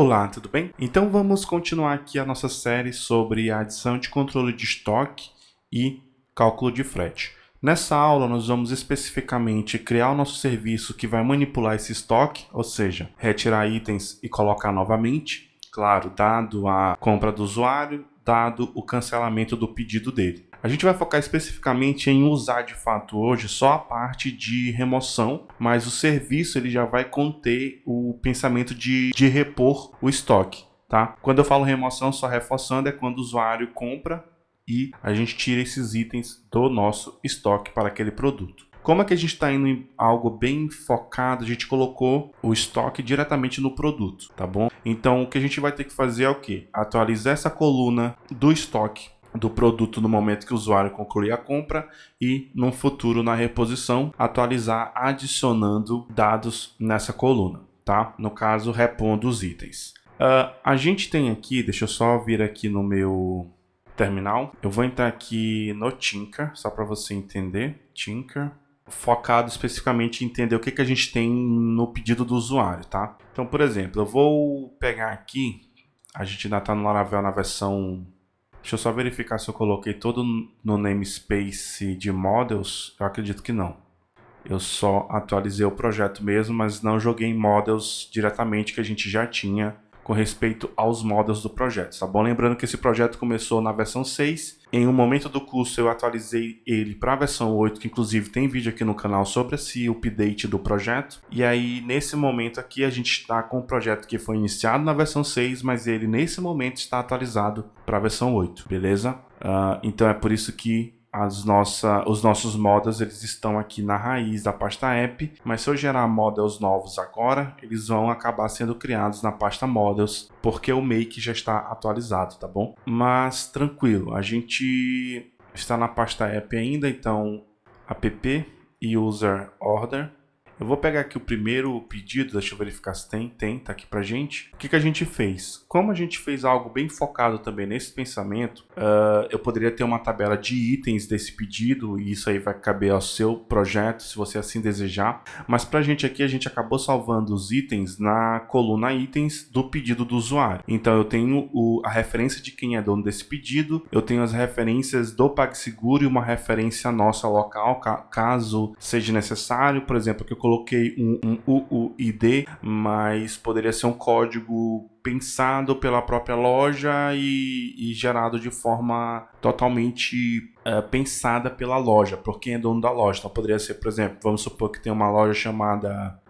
Olá, tudo bem? Então vamos continuar aqui a nossa série sobre a adição de controle de estoque e cálculo de frete. Nessa aula nós vamos especificamente criar o nosso serviço que vai manipular esse estoque, ou seja, retirar itens e colocar novamente, claro, dado a compra do usuário, dado o cancelamento do pedido dele. A gente vai focar especificamente em usar de fato hoje só a parte de remoção, mas o serviço ele já vai conter o pensamento de repor o estoque, tá? Quando eu falo remoção, só reforçando, é quando o usuário compra e a gente tira esses itens do nosso estoque para aquele produto. Como é que a gente está indo em algo bem focado, a gente colocou o estoque diretamente no produto, tá bom? Então o que a gente vai ter que fazer é o quê? Atualizar essa coluna do estoque do produto no momento que o usuário concluir a compra e no futuro na reposição atualizar adicionando dados nessa coluna, tá? No caso, repondo os itens. A gente tem aqui, deixa eu só vir aqui no meu terminal, eu vou entrar aqui no Tinker, só para você entender, Tinker, focado especificamente em entender o que a gente tem no pedido do usuário, tá? Então, por exemplo, eu vou pegar aqui, a gente ainda está no Laravel na versão... Deixa eu só verificar se eu coloquei todo no namespace de models. Eu acredito que não. Eu só atualizei o projeto mesmo, mas não joguei em models diretamente que a gente já tinha com respeito aos models do projeto, tá bom? Lembrando que esse projeto começou na versão 6. Em um momento do curso eu atualizei ele para a versão 8, que inclusive tem vídeo aqui no canal sobre esse update do projeto. E aí, nesse momento aqui, a gente está com o projeto que foi iniciado na versão 6, mas ele nesse momento está atualizado para a versão 8, beleza? Então é por isso que os nossos models eles estão aqui na raiz da pasta app, mas se eu gerar models novos agora, eles vão acabar sendo criados na pasta models, porque o make já está atualizado, tá bom? Mas tranquilo, a gente está na pasta app ainda, então app e user order. Eu vou pegar aqui o primeiro pedido, deixa eu verificar se tem, tá aqui pra gente. O que a gente fez? Como a gente fez algo bem focado também nesse pensamento, eu poderia ter uma tabela de itens desse pedido, e isso aí vai caber ao seu projeto, se você assim desejar. Mas pra gente aqui, a gente acabou salvando os itens na coluna itens do pedido do usuário. Então eu tenho a referência de quem é dono desse pedido, eu tenho as referências do PagSeguro e uma referência nossa local, caso seja necessário. Por exemplo, que eu coloquei um UUID, mas poderia ser um código pensado pela própria loja e gerado de forma totalmente pensada pela loja, por quem é dono da loja. Então poderia ser, por exemplo, vamos supor que tem uma loja chamada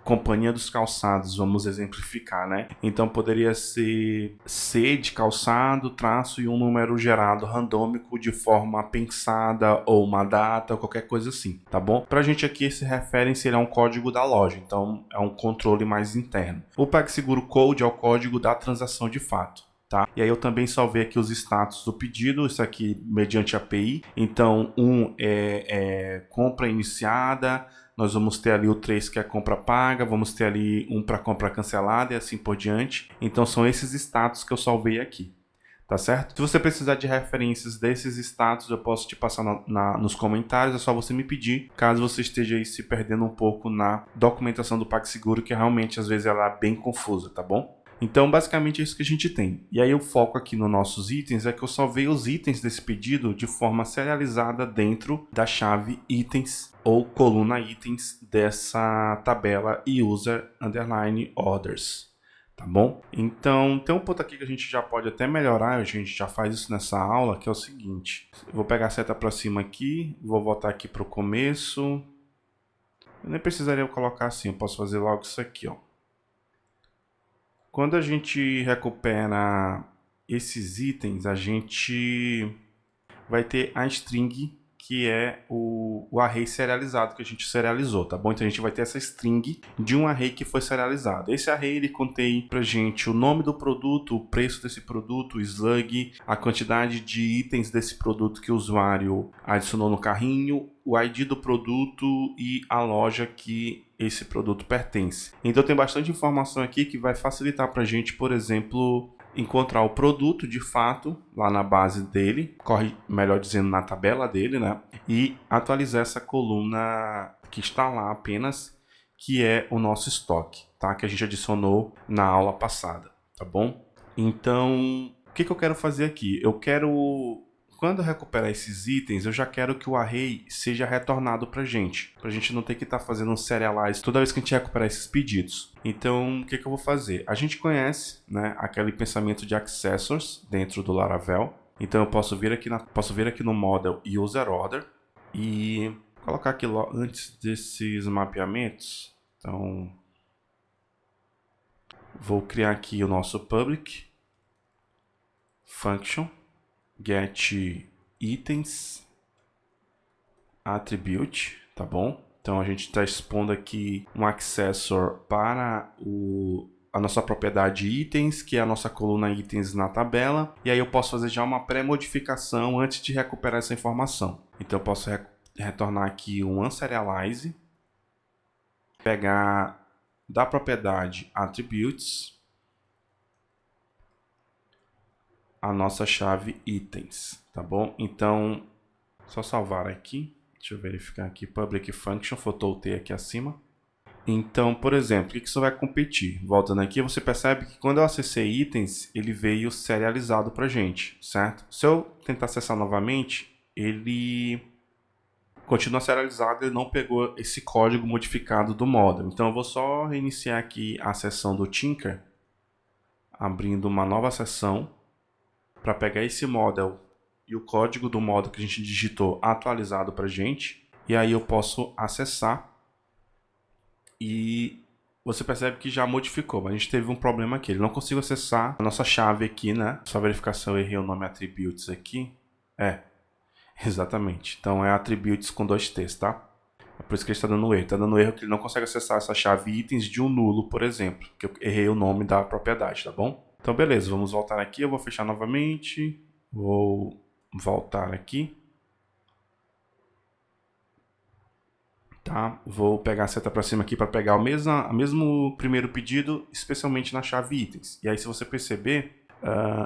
Companhia dos Calçados, vamos exemplificar, né? Então poderia ser C de calçado, traço e um número gerado randômico de forma pensada, ou uma data, ou qualquer coisa assim, tá bom? Pra gente aqui, esse reference ele é um código da loja, então é um controle mais interno. O PagSeguro Code é o código da transação de fato. Tá? E aí eu também salvei aqui os status do pedido, isso aqui mediante API. Então, é compra iniciada, nós vamos ter ali o 3 que é compra paga, vamos ter ali um para compra cancelada e assim por diante. Então são esses status que eu salvei aqui, tá certo? Se você precisar de referências desses status, eu posso te passar nos comentários, é só você me pedir, caso você esteja aí se perdendo um pouco na documentação do PagSeguro, que realmente às vezes ela é bem confusa, tá bom? Então, basicamente é isso que a gente tem. E aí o foco aqui nos nossos itens é que eu salvei os itens desse pedido de forma serializada dentro da chave itens ou coluna itens dessa tabela user underline orders. Tá bom? Então, tem um ponto aqui que a gente já pode até melhorar, a gente já faz isso nessa aula, que é o seguinte. Eu vou pegar a seta para cima aqui, vou voltar aqui para o começo. Eu nem precisaria colocar assim, eu posso fazer logo isso aqui, ó. Quando a gente recupera esses itens, a gente vai ter a string, que é o array serializado que a gente serializou, tá bom? Então a gente vai ter essa string de um array que foi serializado. Esse array ele contém pra gente o nome do produto, o preço desse produto, o slug, a quantidade de itens desse produto que o usuário adicionou no carrinho, o ID do produto e a loja que esse produto pertence. Então tem bastante informação aqui que vai facilitar pra gente, por exemplo, encontrar o produto de fato lá na base dele, melhor dizendo, na tabela dele, né? E atualizar essa coluna que está lá apenas que é o nosso estoque, tá? Que a gente adicionou na aula passada, tá bom? Então, o que eu quero fazer aqui? Eu quero, quando eu recuperar esses itens, eu já quero que o array seja retornado para a gente não ter que estar fazendo um serialize toda vez que a gente recuperar esses pedidos. Então, o que eu vou fazer? A gente conhece, né, aquele pensamento de accessors dentro do Laravel. Então, eu posso vir aqui no model user order e colocar aqui antes desses mapeamentos. Então, vou criar aqui o nosso public function get itens attribute, tá bom? Então a gente está expondo aqui um accessor para a nossa propriedade itens, que é a nossa coluna itens na tabela, e aí eu posso fazer já uma pré-modificação antes de recuperar essa informação. Então eu posso retornar aqui um unserialize, pegar da propriedade attributes a nossa chave itens, tá bom? Então, só salvar aqui. Deixa eu verificar aqui, public function, photoT aqui acima. Então, por exemplo, o que isso vai competir? Voltando aqui, você percebe que quando eu acessei itens, ele veio serializado para a gente, certo? Se eu tentar acessar novamente, ele continua serializado, ele não pegou esse código modificado do model. Então, eu vou só reiniciar aqui a sessão do Tinker, abrindo uma nova sessão, para pegar esse model e o código do model que a gente digitou atualizado para a gente. E aí eu posso acessar e você percebe que já modificou, mas a gente teve um problema aqui. Ele não conseguiu acessar a nossa chave aqui, né? Só verificação, eu errei o nome attributes aqui. Exatamente. Então é attributes com 2 T's, tá? É por isso que ele está dando erro. Está dando erro que ele não consegue acessar essa chave itens de um nulo, por exemplo. Que eu errei o nome da propriedade, tá bom? Então beleza, vamos voltar aqui. Eu vou fechar novamente. Vou voltar aqui. Tá? Vou pegar a seta para cima aqui para pegar o mesmo primeiro pedido, especialmente na chave itens. E aí, se você perceber,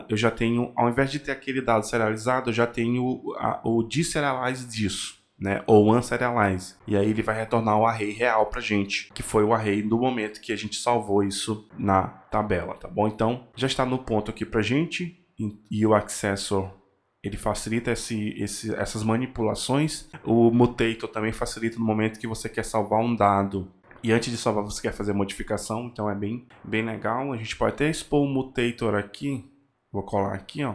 eu já tenho, ao invés de ter aquele dado serializado, eu já tenho o deserialize disso, né? Ou unserialize. E aí ele vai retornar o array real para gente, que foi o array do momento que a gente salvou isso na tabela, tá bom? Então, já está no ponto aqui para gente, e o accessor ele facilita essas manipulações. O mutator também facilita no momento que você quer salvar um dado e antes de salvar você quer fazer modificação, então é bem legal. A gente pode até expor o mutator aqui, vou colar aqui, ó.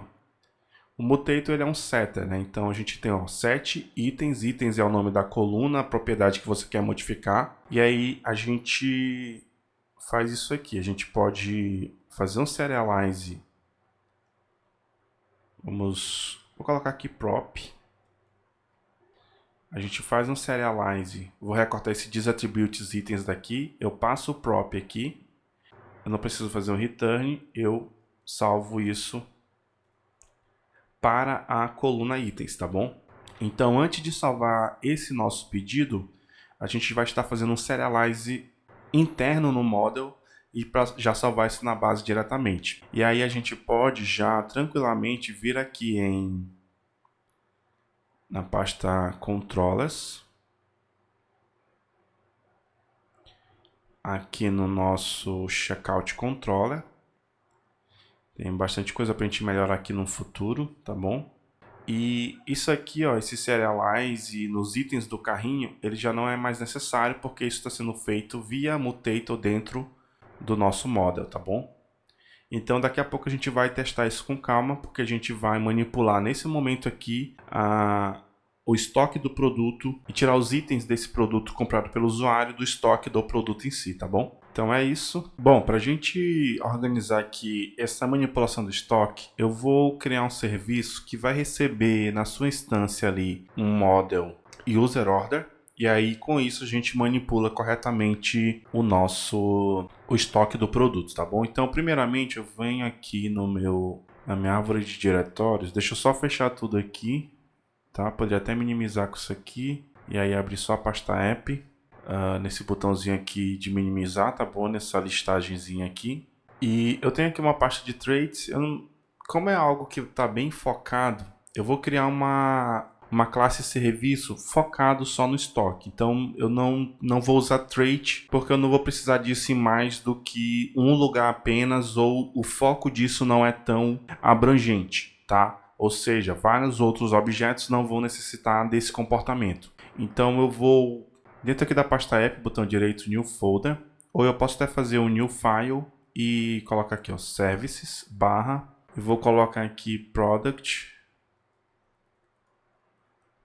O mutator ele é um setter, né? Então a gente tem, ó, set itens, itens é o nome da coluna, a propriedade que você quer modificar. E aí a gente faz isso aqui, a gente pode fazer um serialize. Vou colocar aqui prop. A gente faz um serialize. Vou recortar esse disattributes itens daqui. Eu passo o prop aqui. Eu não preciso fazer um return. Eu salvo isso para a coluna itens, tá bom? Então, antes de salvar esse nosso pedido, a gente vai estar fazendo um serialize interno no model e para já salvar isso na base diretamente. E aí a gente pode já tranquilamente vir aqui na pasta controllers, aqui no nosso checkout controller. Tem bastante coisa para a gente melhorar aqui no futuro, tá bom? E isso aqui, ó, esse serialize nos itens do carrinho, ele já não é mais necessário porque isso está sendo feito via mutator dentro do nosso model, tá bom? Então daqui a pouco a gente vai testar isso com calma, porque a gente vai manipular nesse momento aqui o estoque do produto e tirar os itens desse produto comprado pelo usuário do estoque do produto em si, tá bom? Então é isso. Bom, para a gente organizar aqui essa manipulação do estoque, eu vou criar um serviço que vai receber na sua instância ali um model user order. E aí, com isso, a gente manipula corretamente o estoque do produto, tá bom? Então, primeiramente, eu venho aqui na minha árvore de diretórios. Deixa eu só fechar tudo aqui, tá? Poderia até minimizar com isso aqui. E aí, abrir só a pasta app. Nesse botãozinho aqui de minimizar, tá bom? Nessa listagenzinha aqui. E eu tenho aqui uma pasta de traits. Como é algo que está bem focado, eu vou criar uma uma classe serviço focado só no estoque. Então eu não vou usar trait, porque eu não vou precisar disso em mais do que um lugar apenas, ou o foco disso não é tão abrangente, tá? Ou seja, vários outros objetos não vão necessitar desse comportamento. Então eu vou, dentro aqui da pasta app, botão direito New Folder, ou eu posso até fazer um New File e colocar aqui, ó, Services, barra, eu vou colocar aqui Product,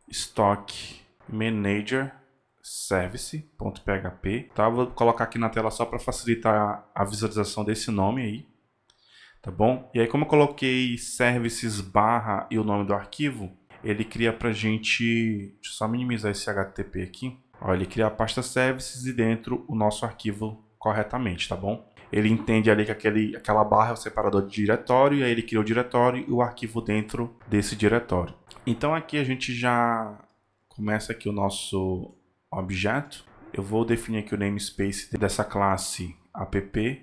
Stock Manager Service.php, tá? Vou colocar aqui na tela só para facilitar a visualização desse nome aí, tá bom? E aí, como eu coloquei services barra e o nome do arquivo, ele cria pra gente, deixa eu só minimizar esse HTTP aqui, ó, ele cria a pasta services e dentro o nosso arquivo corretamente, tá bom? Ele entende ali que aquela barra é o separador de diretório, e aí ele cria o diretório e o arquivo dentro desse diretório. Então aqui a gente já começa aqui o nosso objeto. Eu vou definir aqui o namespace dessa classe app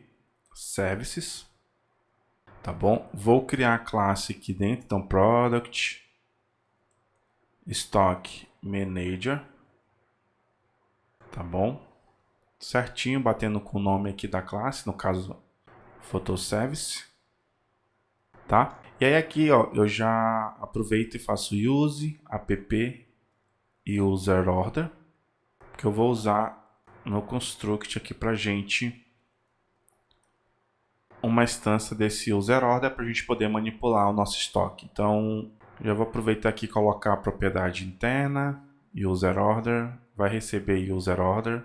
services, tá bom? Vou criar a classe aqui dentro, então product stock manager, tá bom? Certinho, batendo com o nome aqui da classe, no caso photoservice, tá? E aí aqui, ó, eu já aproveito e faço use app user order, que eu vou usar no construct aqui pra gente uma instância desse user order para a gente poder manipular o nosso estoque. Então, já vou aproveitar aqui e colocar a propriedade interna, user order, vai receber user order.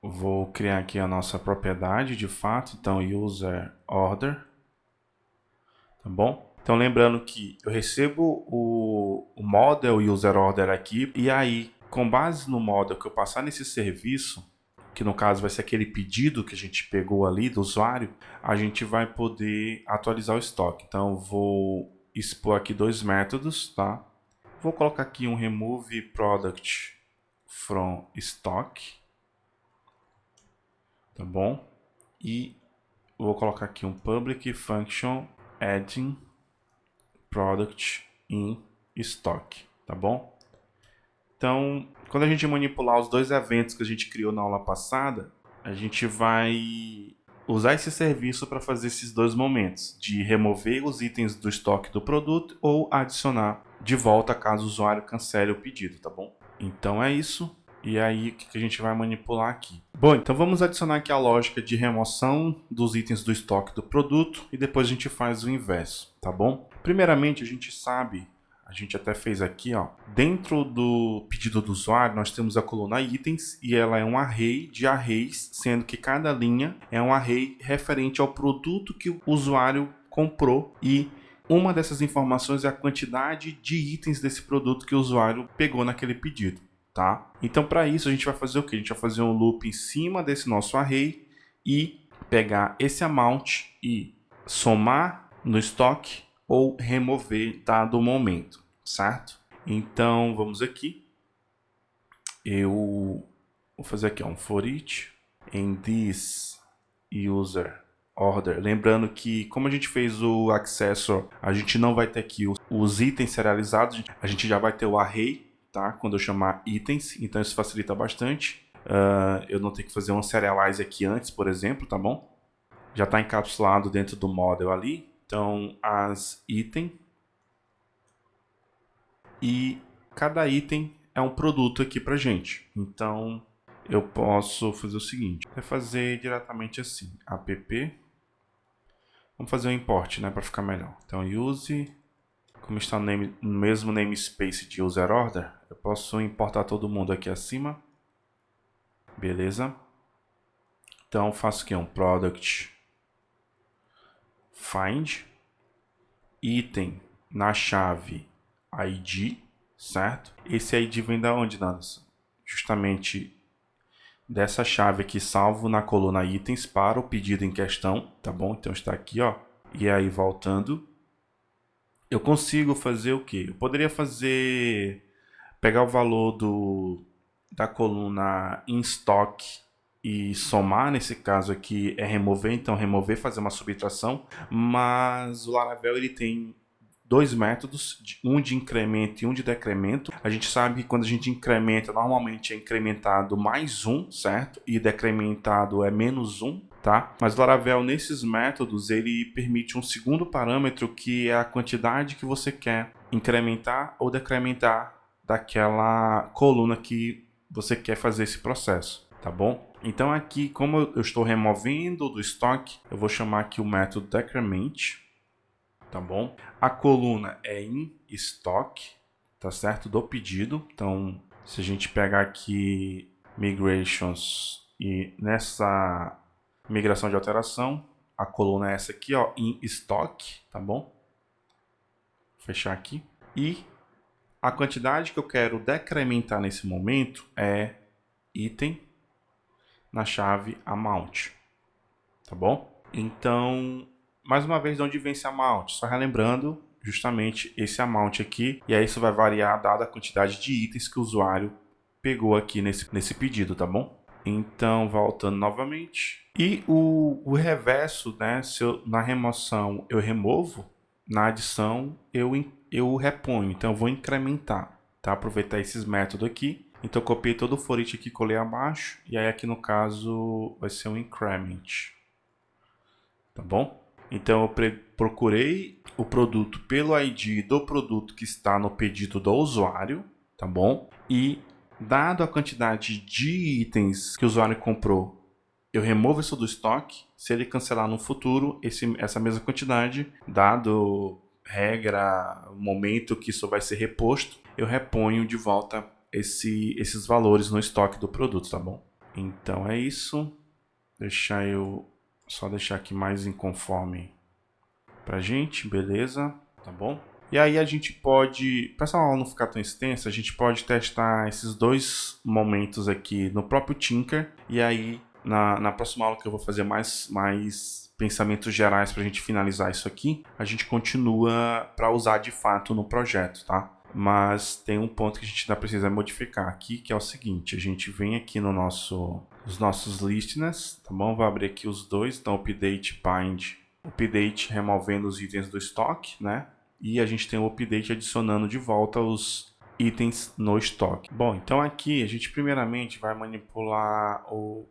Vou criar aqui a nossa propriedade de fato, então user order, tá bom? Então lembrando que eu recebo o model user order aqui, e aí com base no model que eu passar nesse serviço, que no caso vai ser aquele pedido que a gente pegou ali do usuário, a gente vai poder atualizar o estoque. Então eu vou expor aqui dois métodos, tá? Vou colocar aqui um remove product from stock, tá bom? E vou colocar aqui um public function adding product in stock, tá bom? Então, quando a gente manipular os dois eventos que a gente criou na aula passada, a gente vai usar esse serviço para fazer esses dois momentos, de remover os itens do estoque do produto ou adicionar de volta caso o usuário cancele o pedido, tá bom? Então é isso. E aí, o que a gente vai manipular aqui? Bom, então vamos adicionar aqui a lógica de remoção dos itens do estoque do produto e depois a gente faz o inverso, tá bom? Primeiramente, a gente sabe, a gente até fez aqui, ó, dentro do pedido do usuário, nós temos a coluna itens e ela é um array de arrays, sendo que cada linha é um array referente ao produto que o usuário comprou, e uma dessas informações é a quantidade de itens desse produto que o usuário pegou naquele pedido. Tá? Então, para isso, a gente vai fazer o que? A gente vai fazer um loop em cima desse nosso array e pegar esse amount e somar no estoque ou remover dado o momento, certo? Então, vamos aqui. Eu vou fazer aqui um for each em this user order. Lembrando que, como a gente fez o accessor, a gente não vai ter aqui os itens serializados, a gente já vai ter o array, tá? Quando eu chamar itens, então isso facilita bastante. Eu não tenho que fazer um serialize aqui antes, por exemplo, tá bom? Já está encapsulado dentro do model ali. Então, as item, e cada item é um produto aqui pra gente. Então, eu posso fazer o seguinte, é fazer diretamente assim, app, vamos fazer um import, né, para ficar melhor. Então, use, como está no mesmo namespace de user order, eu posso importar todo mundo aqui acima. Beleza? Então faço aqui um product find item na chave ID, certo? Esse ID vem da onde, Nancy? Justamente dessa chave aqui, salvo na coluna itens para o pedido em questão, tá bom? Então está aqui, ó. E aí voltando, eu consigo fazer o quê? Eu poderia pegar o valor da coluna in stock e somar, nesse caso aqui é remover, então remover, fazer uma subtração, mas o Laravel ele tem dois métodos, um de incremento e um de decremento. A gente sabe que quando a gente incrementa, normalmente é incrementado mais um, certo? E decrementado é menos um, tá? Mas o Laravel, nesses métodos, ele permite um segundo parâmetro, que é a quantidade que você quer incrementar ou decrementar daquela coluna que você quer fazer esse processo, tá bom? Então aqui, como eu estou removendo do estoque, eu vou chamar aqui o método decrement, tá bom? A coluna é in stock, tá certo? Do pedido. Então, se a gente pegar aqui migrations e nessa migração de alteração, a coluna é essa aqui, ó, in stock, tá bom? Vou fechar aqui. E a quantidade que eu quero decrementar nesse momento é item na chave amount, tá bom? Então, mais uma vez, de onde vem esse amount? Só relembrando justamente esse amount aqui, e aí isso vai variar dada a quantidade de itens que o usuário pegou aqui nesse pedido, tá bom? Então, voltando novamente. E o reverso, né? Se na remoção eu removo, na adição eu reponho. Então, eu vou incrementar, tá? Aproveitar esses métodos aqui. Então, eu copiei todo o for each aqui, colei abaixo, e aí aqui no caso vai ser um increment, tá bom? Então eu procurei o produto pelo ID do produto que está no pedido do usuário, tá bom? E dado a quantidade de itens que o usuário comprou, eu removo isso do estoque. Se ele cancelar no futuro, essa mesma quantidade, dado regra, momento que isso vai ser reposto, eu reponho de volta esses valores no estoque do produto, tá bom? Então é isso. Só deixar aqui mais inconforme pra gente, beleza? Tá bom? E aí a gente pode, para essa aula não ficar tão extensa, a gente pode testar esses dois momentos aqui no próprio Tinker. E aí na próxima aula, que eu vou fazer mais pensamentos gerais para a gente finalizar isso aqui, a gente continua para usar de fato no projeto, tá? Mas tem um ponto que a gente ainda precisa modificar aqui, que é o seguinte: a gente vem aqui no os nossos listeners, tá bom? Vou abrir aqui os dois, então update bind, update removendo os itens do estoque, né? E a gente tem o update adicionando de volta os itens no estoque. Bom, então aqui a gente primeiramente vai manipular o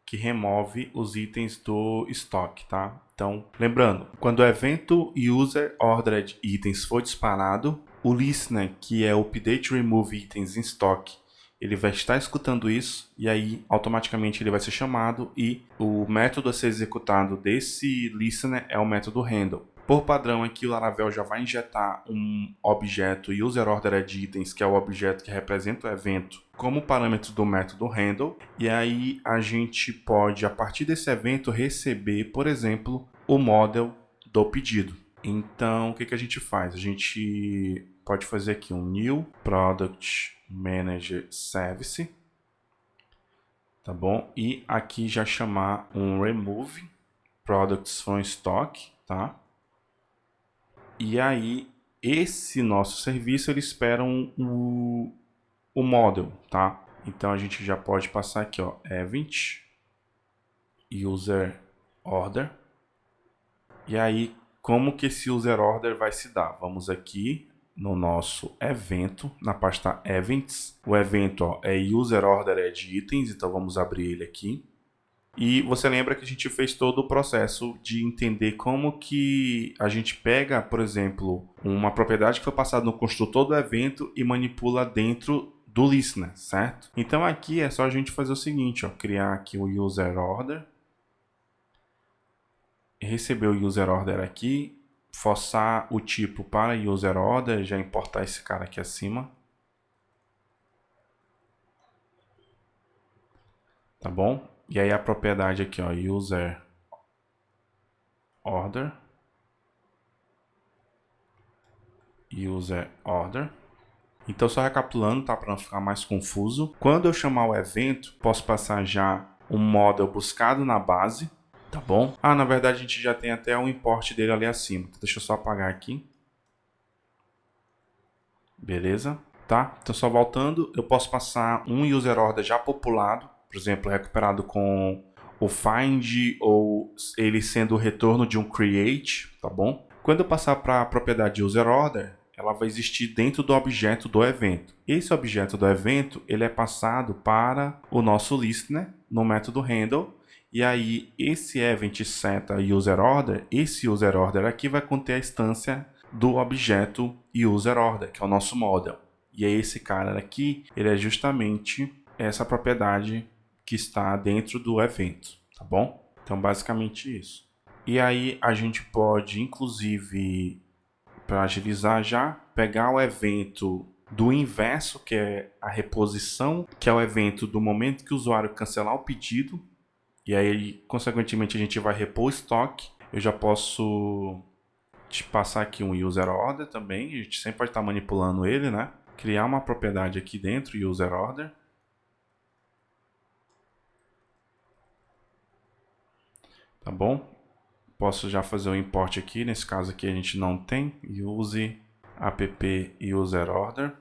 que remove os itens do estoque, tá? Então, lembrando, quando o evento user ordered items for disparado, o listener, que é o update remove items in stock, ele vai estar escutando isso, e aí automaticamente ele vai ser chamado, e o método a ser executado desse listener é o método handle. Por padrão aqui, o Laravel já vai injetar um objeto user ordered items, que é o objeto que representa o evento, como parâmetro do método handle, e aí a gente pode, a partir desse evento, receber, por exemplo, o model do pedido. Então, o que a gente faz? A gente pode fazer aqui um new product manager service, tá bom? E aqui já chamar um remove products from stock, tá? E aí esse nosso serviço ele espera o model, tá? Então a gente já pode passar aqui, ó, event user order. E aí como que esse user order vai se dar? Vamos aqui no nosso evento, na pasta events. O evento, ó, é user ordered items, então vamos abrir ele aqui. E você lembra que a gente fez todo o processo de entender como que a gente pega, por exemplo, uma propriedade que foi passada no construtor do evento e manipula dentro do listener, certo? Então aqui é só a gente fazer o seguinte, ó, criar aqui o user order, receber o user order aqui, forçar o tipo para user order, já importar esse cara aqui acima. Tá bom? E aí a propriedade aqui, ó, user order, user order. Então, só recapitulando, tá, para não ficar mais confuso. Quando eu chamar o evento, posso passar já um model buscado na base, tá bom? Ah, na verdade a gente já tem até um import dele ali acima. Então, deixa eu só apagar aqui. Beleza? Tá? Então, só voltando, eu posso passar um user order já populado por exemplo, recuperado com o find ou ele sendo o retorno de um create, tá bom? Quando eu passar para a propriedade user order, ela vai existir dentro do objeto do evento. Esse objeto do evento, ele é passado para o nosso listener no método handle, e aí esse event seta user order, esse user order aqui vai conter a instância do objeto user order, que é o nosso model. E aí esse cara aqui, ele é justamente essa propriedade que está dentro do evento, tá bom? Então basicamente isso. E aí a gente pode, inclusive, para agilizar já, pegar o evento do inverso, que é a reposição, que é o evento do momento que o usuário cancelar o pedido, e aí, consequentemente, a gente vai repor o estoque. Eu já posso te passar aqui um user order também, a gente sempre pode estar manipulando ele, né? Criar uma propriedade aqui dentro, user order. Tá bom? Posso já fazer o import aqui, nesse caso aqui a gente não tem, use app user order.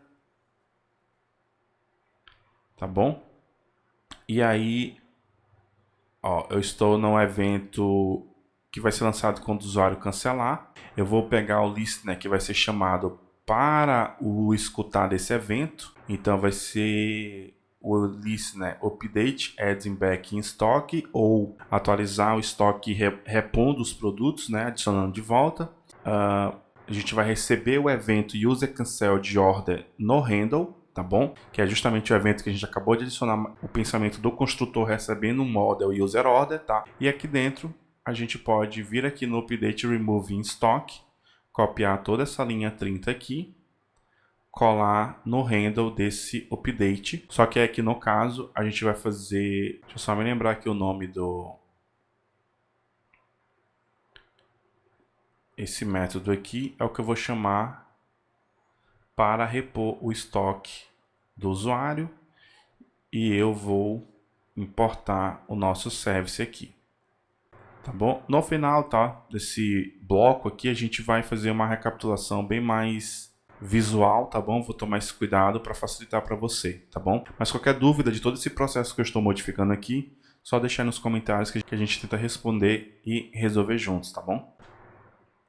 Tá bom? E aí, ó, eu estou num evento que vai ser lançado quando o usuário cancelar. Eu vou pegar o listener que vai ser chamado para o escutar desse evento. Então vai ser o listener update adding back in stock, ou atualizar o estoque repondo os produtos, né, adicionando de volta. A gente vai receber o evento user cancel de order no handle, tá bom? Que é justamente o evento que a gente acabou de adicionar o pensamento do construtor recebendo um model user order, tá? E aqui dentro a gente pode vir aqui no update remove in stock, copiar toda essa linha 30 aqui, colar no handle desse update. Só que aqui no caso a gente vai fazer, deixa eu só me lembrar aqui o nome do esse método aqui é o que eu vou chamar para repor o estoque do usuário, e eu vou importar o nosso service aqui, tá bom? No final, tá, desse bloco aqui a gente vai fazer uma recapitulação bem mais visual, tá bom? Vou tomar esse cuidado para facilitar para você, tá bom? Mas qualquer dúvida de todo esse processo que eu estou modificando aqui, só deixar nos comentários que a gente tenta responder e resolver juntos, tá bom?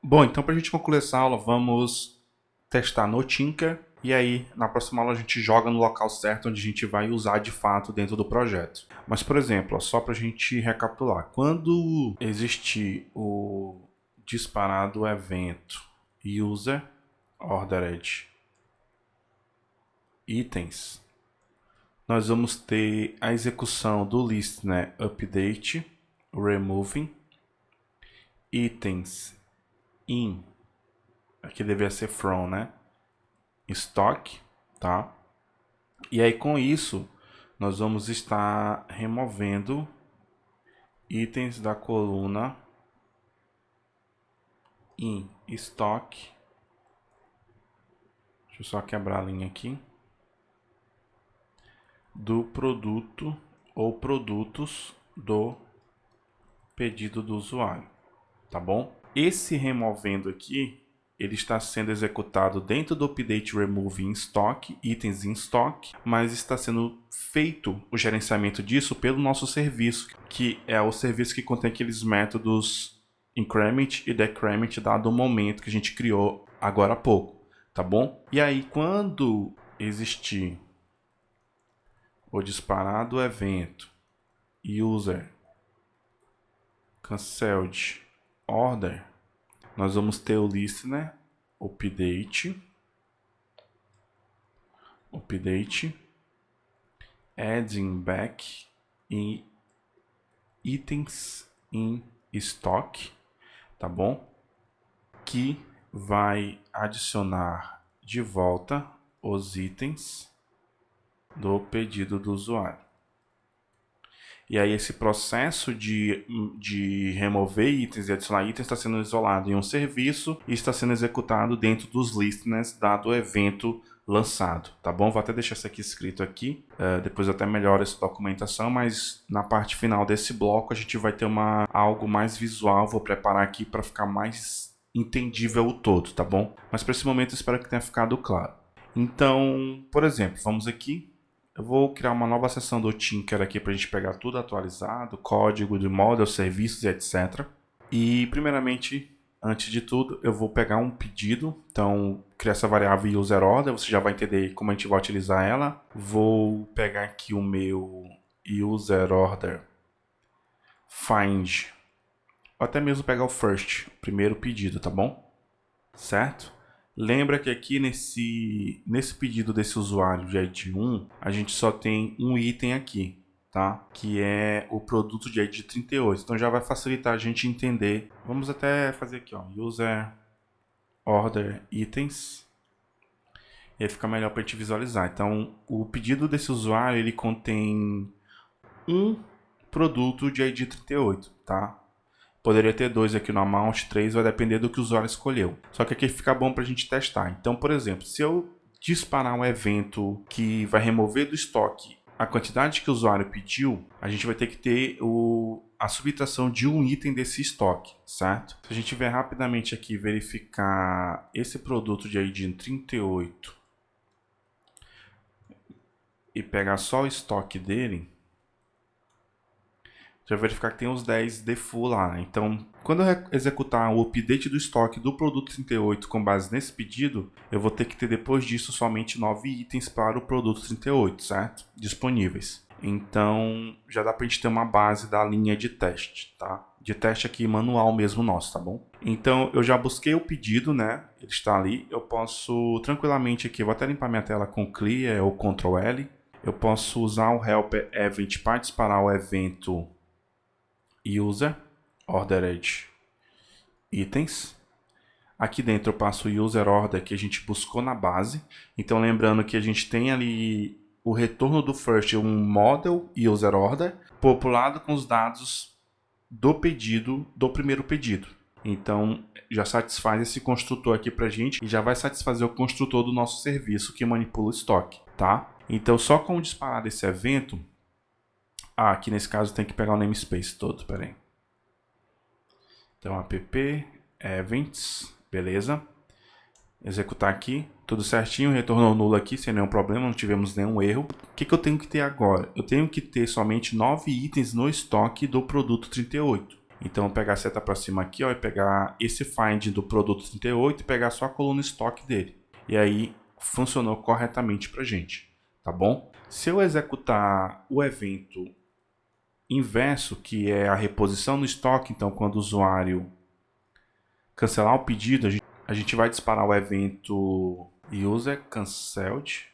Bom, então para a gente concluir essa aula, vamos testar no Tinker, e aí na próxima aula a gente joga no local certo onde a gente vai usar de fato dentro do projeto. Mas, por exemplo, ó, só para a gente recapitular, quando existir o disparado evento user ordered itens, nós vamos ter a execução do listener update removing itens in, aqui deveria ser from, né? Stock, tá? E aí com isso nós vamos estar removendo itens da coluna in stock. Deixa eu só quebrar a linha aqui. Do produto ou produtos do pedido do usuário, tá bom? Esse removendo aqui, ele está sendo executado dentro do update remove in stock, itens in stock, mas está sendo feito o gerenciamento disso pelo nosso serviço, que é o serviço que contém aqueles métodos increment e decrement dado o momento que a gente criou agora há pouco, tá bom? E aí quando existir o disparado evento user cancelled order, nós vamos ter o listener update adding back in itens in stock, tá bom? Que vai adicionar de volta os itens do pedido do usuário. E aí esse processo de remover itens e adicionar itens está sendo isolado em um serviço e está sendo executado dentro dos listeners dado o evento lançado, tá bom? Vou até deixar isso aqui escrito aqui, depois eu até melhoro essa documentação, mas na parte final desse bloco a gente vai ter algo mais visual, vou preparar aqui para ficar mais entendível o todo, tá bom? Mas para esse momento eu espero que tenha ficado claro. Então, por exemplo, vamos aqui Eu vou criar uma nova seção do Tinker aqui para a gente pegar tudo atualizado, código de model, serviços e etc. E primeiramente, antes de tudo, eu vou pegar um pedido. Então, criar essa variável userOrder, você já vai entender como a gente vai utilizar ela. Vou pegar aqui o meu userOrder find, ou até mesmo pegar o first, o primeiro pedido, tá bom? Certo? Lembra que aqui nesse pedido desse usuário de ID 1, a gente só tem um item aqui, tá? Que é o produto de ID 38. Então já vai facilitar a gente entender. Vamos até fazer aqui, ó, user order itens. E aí fica melhor para a gente visualizar. Então, o pedido desse usuário, ele contém um produto de ID 38, tá? Poderia ter 2 aqui no amount, 3, vai depender do que o usuário escolheu. Só que aqui fica bom para a gente testar. Então, por exemplo, se eu disparar um evento que vai remover do estoque a quantidade que o usuário pediu, a gente vai ter que ter a subtração de um item desse estoque, certo? Se a gente vier rapidamente aqui verificar esse produto de ID 38 e pegar só o estoque dele, já vai verificar que tem os 10 default lá. Então, quando eu executar o update do estoque do produto 38 com base nesse pedido, eu vou ter que ter depois disso somente 9 itens para o produto 38, certo? Disponíveis. Então, já dá para a gente ter uma base da linha de teste, tá? De teste aqui manual mesmo nosso, tá bom? Então, eu já busquei o pedido, né? Ele está ali. Eu posso tranquilamente aqui, vou até limpar minha tela com Clear ou Ctrl L. Eu posso usar o helper event para disparar o evento user ordered itens. Aqui dentro eu passo o user order que a gente buscou na base. Então lembrando que a gente tem ali o retorno do first, um model user order populado com os dados do pedido, do primeiro pedido. Então já satisfaz esse construtor aqui pra gente e já vai satisfazer o construtor do nosso serviço que manipula o estoque, tá? Então só com o disparar desse evento, aqui nesse caso tem que pegar o namespace todo, peraí. Então app events, beleza. Executar aqui, tudo certinho, retornou nulo aqui sem nenhum problema, não tivemos nenhum erro. O que eu tenho que ter agora? Eu tenho que ter somente 9 itens no estoque do produto 38. Então, eu vou pegar a seta para cima aqui, ó, e pegar esse find do produto 38 e pegar só a coluna estoque dele. E aí, funcionou corretamente para a gente, tá bom? Se eu executar o evento inverso, que é a reposição no estoque, então quando o usuário cancelar o pedido, a gente vai disparar o evento user cancelled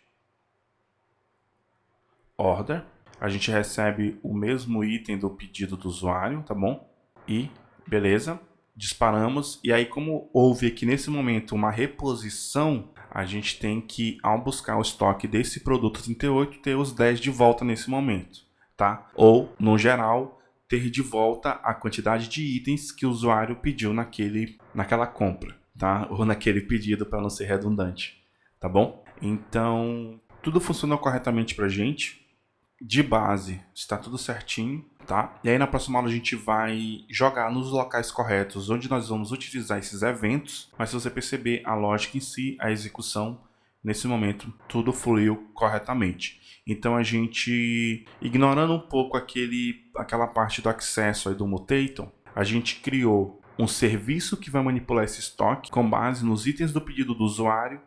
order. A gente recebe o mesmo item do pedido do usuário, tá bom? E beleza, disparamos. E aí, como houve aqui nesse momento uma reposição, a gente tem que, ao buscar o estoque desse produto 38, ter os 10 de volta nesse momento, tá? Ou, no geral, ter de volta a quantidade de itens que o usuário pediu naquela compra, tá? Ou naquele pedido, para não ser redundante, tá bom? Então, tudo funcionou corretamente para a gente. De base, está tudo certinho, tá? E aí na próxima aula a gente vai jogar nos locais corretos onde nós vamos utilizar esses eventos, mas se você perceber a lógica em si, a execução, nesse momento tudo fluiu corretamente. Então a gente, ignorando um pouco aquela parte do acesso aí do Mutaton, a gente criou um serviço que vai manipular esse estoque com base nos itens do pedido do usuário.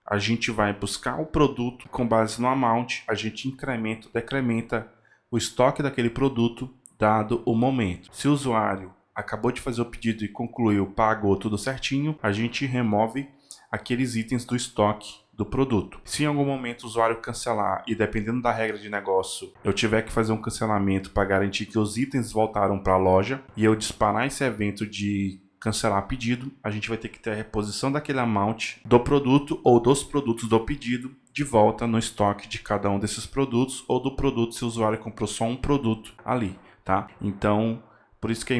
A gente vai buscar o produto com base no amount, a gente incrementa ou decrementa o estoque daquele produto dado o momento. Se o usuário acabou de fazer o pedido e concluiu, pagou tudo certinho, a gente remove aqueles itens do estoque do produto. Se em algum momento o usuário cancelar e dependendo da regra de negócio, eu tiver que fazer um cancelamento para garantir que os itens voltaram para a loja e eu disparar esse evento de cancelar pedido, a gente vai ter que ter a reposição daquele amount do produto ou dos produtos do pedido de volta no estoque de cada um desses produtos ou do produto se o usuário comprou só um produto ali, tá? Então, por isso que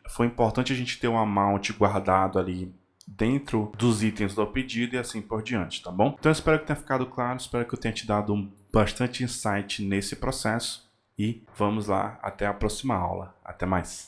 foi importante a gente ter um amount guardado ali dentro dos itens do pedido e assim por diante, tá bom? Então, eu espero que tenha ficado claro, espero que eu tenha te dado bastante insight nesse processo e vamos lá, até a próxima aula. Até mais!